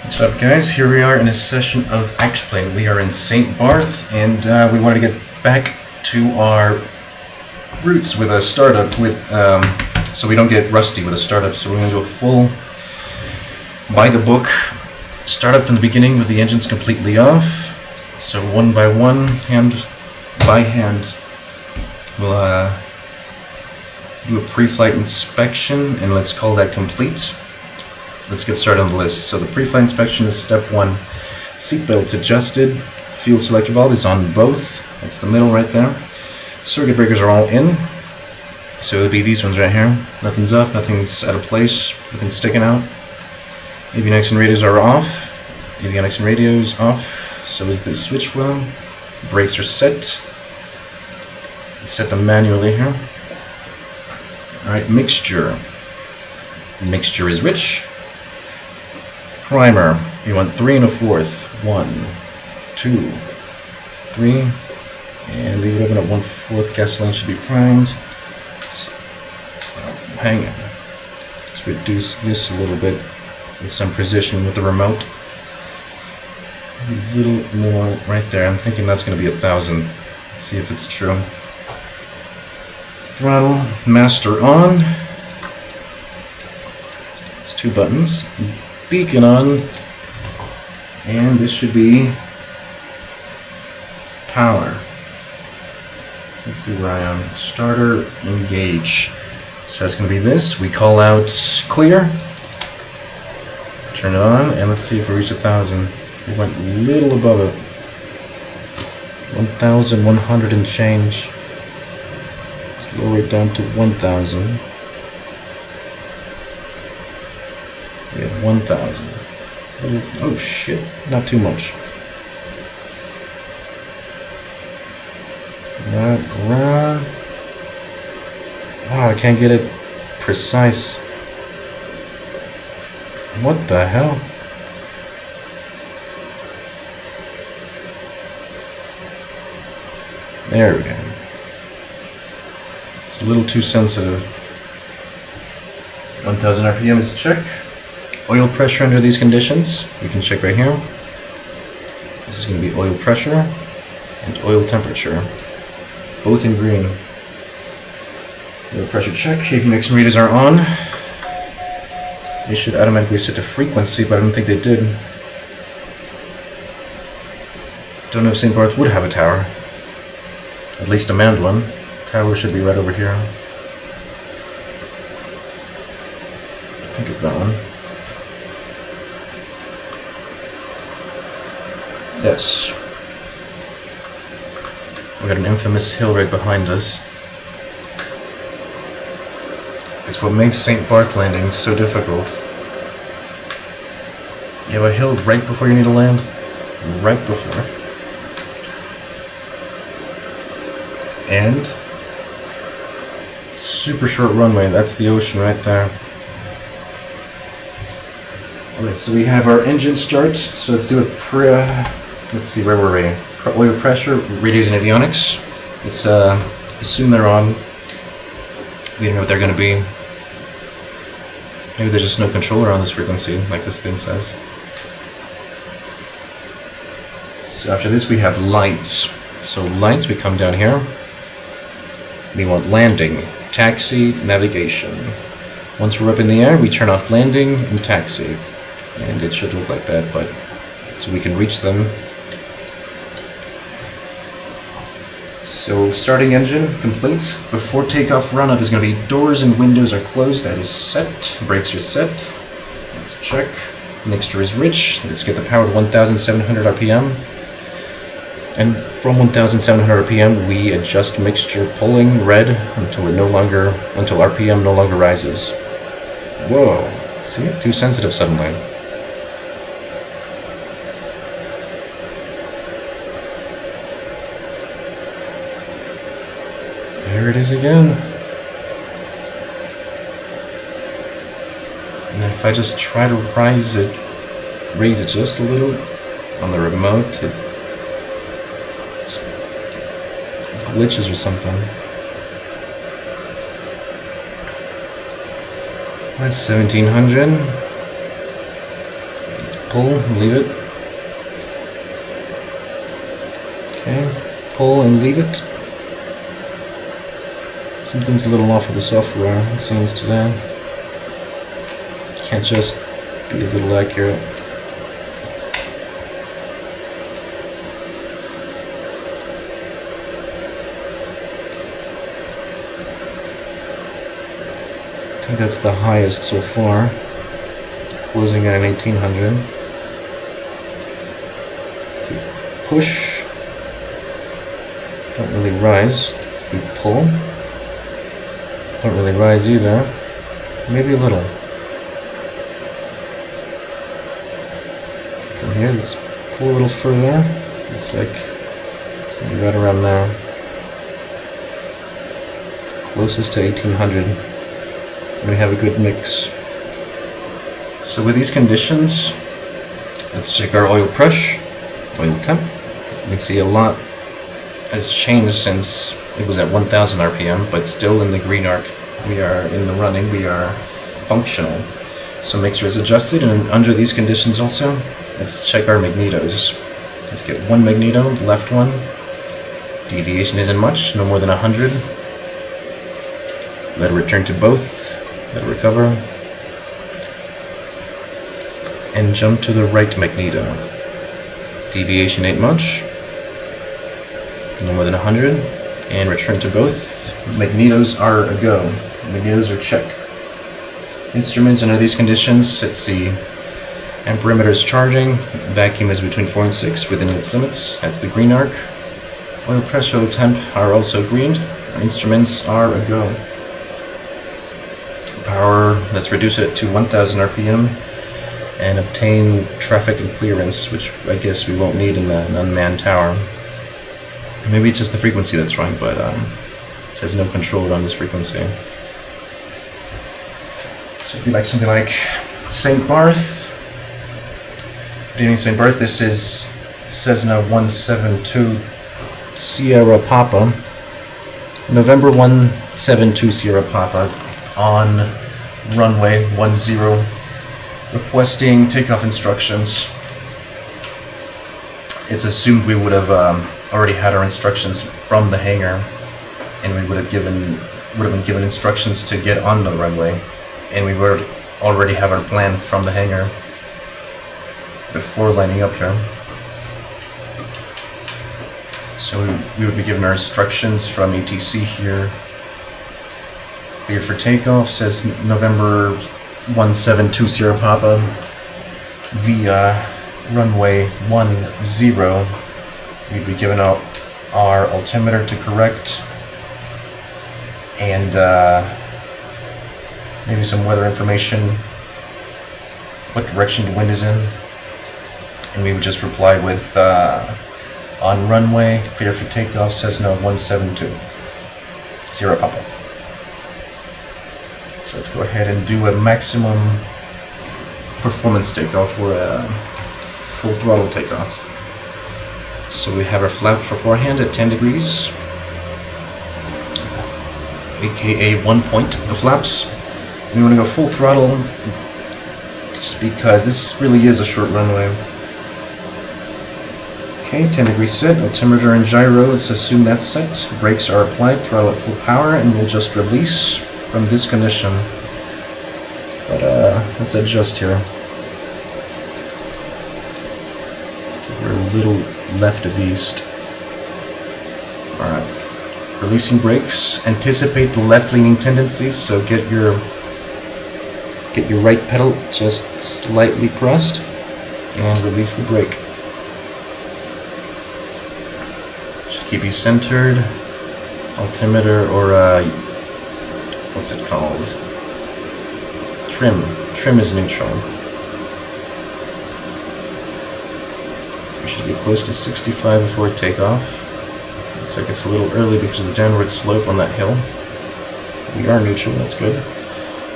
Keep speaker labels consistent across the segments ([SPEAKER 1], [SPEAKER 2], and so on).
[SPEAKER 1] What's up, guys? Here we are in a session of X-Plane. We are in St. Barth, and we want to get back to our roots with a startup, so we don't get rusty with a startup. So we're going to do a full, by the book, startup from the beginning with the engines completely off. So one by one, hand by hand, we'll do a pre-flight inspection, and let's call that complete. Let's get started on the list. So the pre-flight inspection is step 1. Seatbelts adjusted. Fuel selector valve is on both. That's the middle right there. Circuit breakers are all in. So it would be these ones right here. Nothing's off, nothing's out of place, nothing's sticking out. Avionics and radios are off. Avionics and radios off. So is this switch flow. Brakes are set. You set them manually here. Alright, mixture. Mixture is rich. Primer, you want 3 1/4. 1, 2, 3, and leave it open at 1/4. Gasoline should be primed. Hang on. Let's reduce this a little bit with some precision with the remote. A little more right there. I'm thinking that's going to be 1,000. Let's see if it's true. Throttle, master on. It's 2 buttons. Beacon on, and this should be power. Let's see where I am. Starter, engage. So that's going to be this. We call out clear, turn it on, and let's see if we reach 1,000. We went a little above it. 1,100 and change. Let's lower it down to 1,000. We have 1,000. Oh shit, not too much. Oh, I can't get it precise. What the hell? There we go. It's a little too sensitive. 1,000 RPM is check. Oil pressure under these conditions, we can check right here. This is going to be oil pressure and oil temperature, both in green. Oil pressure check. Avionics and radios are on. They should automatically set to frequency, but I don't think they did. Don't know if St. Barth would have a tower. At least a manned one. Tower should be right over here. I think it's that one. Yes. We got an infamous hill right behind us. It's what makes St. Barth landing so difficult. You have a hill right before you need to land. Right before. And super short runway. That's the ocean right there. Alright, so we have our engine start. So let's do it let's see, where were we? Oil pressure, radios and avionics. Let's assume they're on. We don't know what they're going to be. Maybe there's just no controller on this frequency, like this thing says. So after this we have lights. So lights, we come down here. We want landing, taxi, navigation. Once we're up in the air, we turn off landing and taxi. And it should look like that, but so we can reach them. So starting engine complete. Before takeoff run up is going to be doors and windows are closed. That is set. Brakes are set. Let's check. Mixture is rich. Let's get the power to 1,700 RPM. And from 1,700 RPM we adjust mixture pulling red until RPM no longer rises. Whoa. See? Too sensitive suddenly. There it is again. And if I just try to raise it just a little on the remote, it glitches or something. That's 1,700. Let's pull, leave it. Okay, pull and leave it. Something's a little off with the software, it seems today. Can't just be a little accurate. I think that's the highest so far, closing at an 1800. If we push, don't really rise. If we pull, don't really rise either. Maybe a little. From here, let's pull a little further. It's like it's gonna be right around now. Closest to 1800. We have a good mix. So with these conditions, let's check our oil pressure, oil temp. You can see a lot has changed since it was at 1000 RPM, but still in the green arc. We are in the running, we are functional. So mixture is adjusted, and under these conditions also, let's check our magnetos. Let's get one magneto, the left one. Deviation isn't much, no more than 100. Let it return to both. Let it recover, and jump to the right magneto. Deviation ain't much, no more than 100, and return to both. Magnetos are a go. Magnetos are check. Instruments under these conditions, let's see. Amperometer is charging, vacuum is between 4 and 6 within its limits, that's the green arc. Oil pressure, oil temp are also green. Our instruments are a go. Power, let's reduce it to 1000 RPM and obtain traffic and clearance, which I guess we won't need in an unmanned tower. Maybe it's just the frequency that's wrong, but it says no control on this frequency. So it'd be like something like St. Barth. Good evening, St. Barth. This is Cessna 172 Sierra Papa. November 172 Sierra Papa. On runway 10, requesting takeoff instructions. It's assumed we would have already had our instructions from the hangar, and we would have been given instructions to get on the runway, and we would already have our plan from the hangar before lining up here. So we would be given our instructions from ATC here. Cleared for takeoff, says November 172 Sierra Papa via runway 10. We'd be given out our altimeter to correct, and maybe some weather information, what direction the wind is in, and we would just reply with on runway, clear for takeoff, Cessna 172 Sierra Papa. So let's go ahead and do a maximum performance takeoff or a full throttle takeoff. So we have our flap beforehand at 10 degrees, aka 1 point of flaps. We want to go full throttle because this really is a short runway. Okay, 10 degrees set, altimeter and gyro, let's assume that's set. Brakes are applied, throttle at full power, and we'll just release from this condition. But let's adjust here. We're a little left of east. Alright. Releasing brakes. Anticipate the left-leaning tendencies, so get your right pedal just slightly pressed and release the brake. Should keep you centered. Altimeter or what's it called? Trim. Trim is neutral. We should get close to 65 before takeoff. Looks like it's a little early because of the downward slope on that hill. We are neutral, that's good.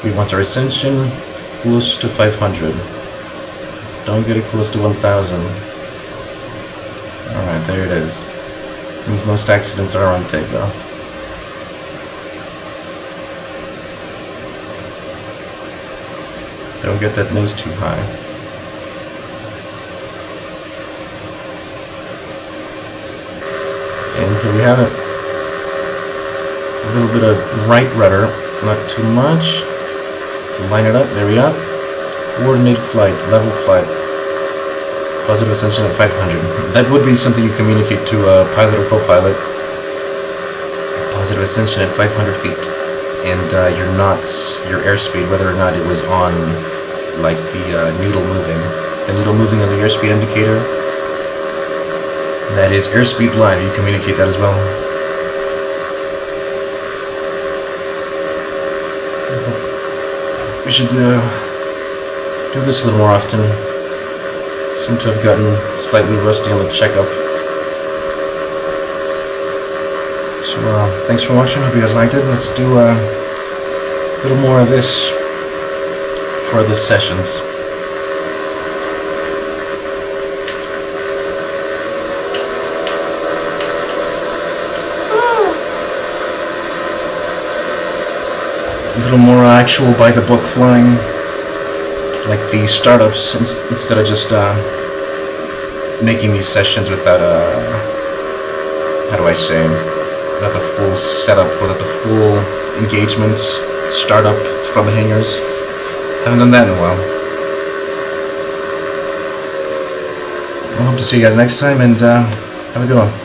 [SPEAKER 1] We want our ascension close to 500. Don't get it close to 1000. Alright, there it is. It seems most accidents are on takeoff. Don't get that nose too high. And here we have it. A little bit of right rudder, not too much. To line it up, there we are. Coordinated flight, level flight. Positive ascension at 500. That would be something you communicate to a pilot or co-pilot. Positive ascension at 500 feet. And your airspeed, whether or not it was on, like the needle moving. The needle moving on the airspeed indicator. That is airspeed live, you communicate that as well. We should do this a little more often. Seem to have gotten slightly rusty on the checkup. So thanks for watching, hope you guys liked it. Let's do a little more of this for the sessions. A little more actual by-the-book flying, like the startups, instead of just making these sessions without how do I say, without the full setup, without the full engagement, startup from the hangars. Haven't done that in a while. I hope to see you guys next time, and have a good one.